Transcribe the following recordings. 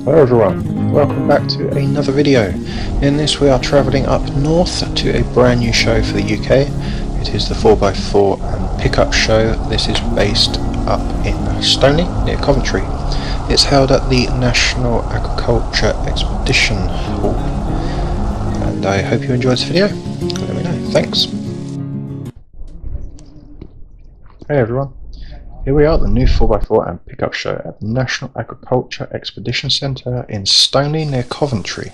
Hello everyone, welcome back to another video. In this we are travelling up north to a brand new show for the UK. It is the 4x4 and pickup show. This is based up in Stoneleigh near Coventry. It's held at the National Agriculture Expedition Hall. And I hope you enjoyed this video. Let me know. Thanks. Hey everyone. Here we are at the new 4x4 and pickup show at the National Agriculture Expedition Centre in Stoneleigh near Coventry.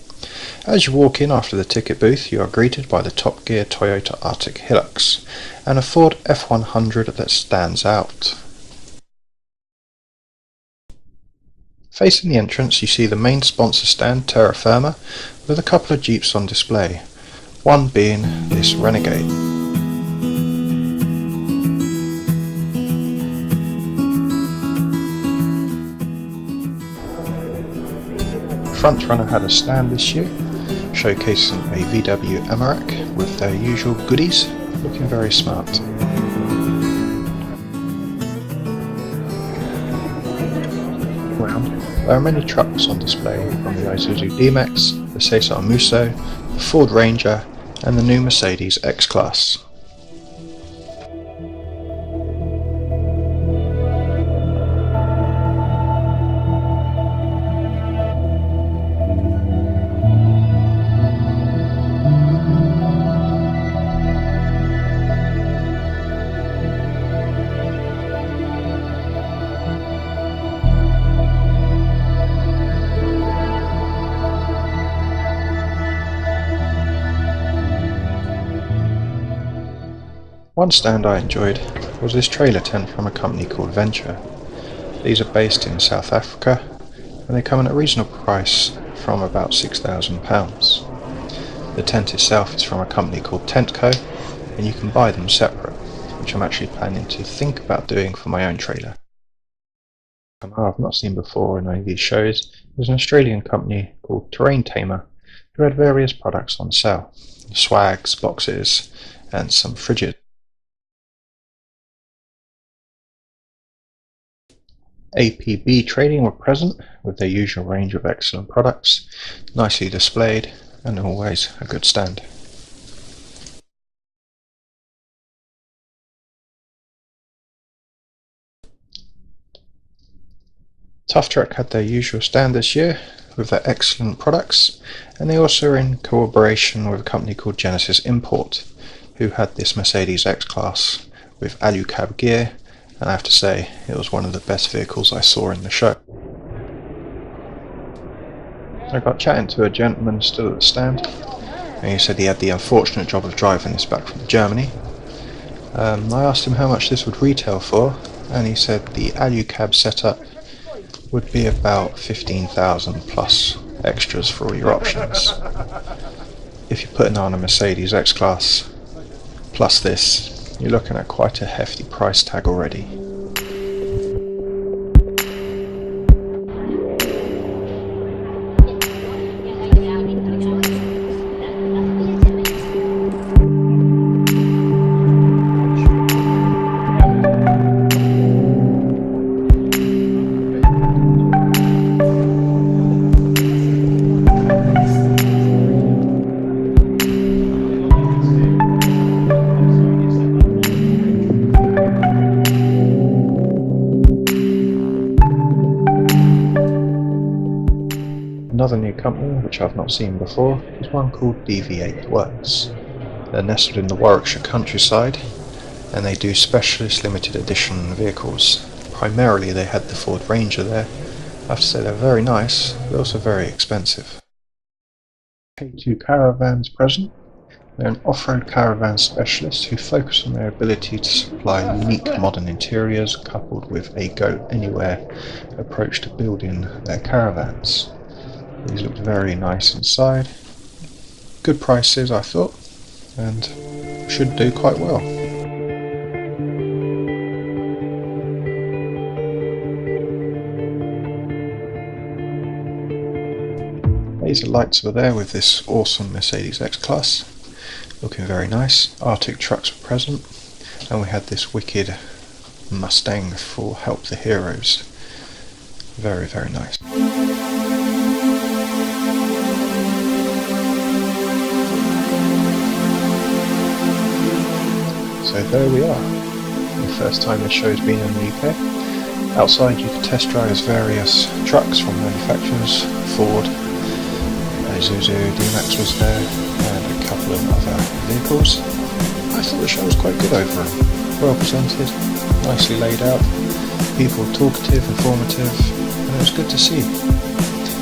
As you walk in after the ticket booth, you are greeted by the Top Gear Toyota Arctic Hilux and a Ford F100 that stands out. Facing the entrance you see the main sponsor stand, Terra Firma, with a couple of Jeeps on display, one being this Renegade. Frontrunner had a stand this year, showcasing a VW Amarok with their usual goodies, looking very smart. Around, there are many trucks on display, from the Isuzu D-Max, the Cesar Musso, the Ford Ranger and the new Mercedes X-Class. One stand I enjoyed was this trailer tent from a company called Venture. These are based in South Africa and they come at a reasonable price from about £6,000. The tent itself is from a company called Tentco and you can buy them separate, which I'm actually planning to think about doing for my own trailer. I've not seen before in any of these shows. There's an Australian company called Terrain Tamer who had various products on sale, swags, boxes and some fridges. APB Trading were present with their usual range of excellent products, nicely displayed and always a good stand. Tough Truck had their usual stand this year with their excellent products, and they also are in cooperation with a company called Genesis Import, who had this Mercedes X-Class with alu-cab gear. And I have to say, it was one of the best vehicles I saw in the show. I got chatting to a gentleman still at the stand, and he said he had the unfortunate job of driving this back from Germany. I asked him how much this would retail for, and he said the alu-cab setup would be about 15,000 plus extras for all your options. If you're putting on a Mercedes X-Class plus this, you're looking at quite a hefty price tag already. Another new company, which I've not seen before, is one called DV8 Works. They're nestled in the Warwickshire countryside, and they do specialist limited edition vehicles. Primarily they had the Ford Ranger there. I have to say they're very nice, but also very expensive. K2 Caravans present. They're an off-road caravan specialist who focus on their ability to supply unique modern interiors coupled with a go-anywhere approach to building their caravans. These looked very nice inside. Good prices I thought, and should do quite well. Laser lights were there with this awesome Mercedes X-Class, looking very nice. Arctic trucks were present, and we had this wicked Mustang for Help the Heroes. Very, very nice. So there we are, the first time this show's been in the UK. Outside you can test drive various trucks from manufacturers, Ford, Isuzu, D-Max was there, and a couple of other vehicles. I thought the show was quite good overall, well presented, nicely laid out, people talkative, informative, and it was good to see.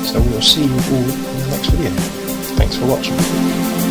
So we'll see you all in the next video. Thanks for watching.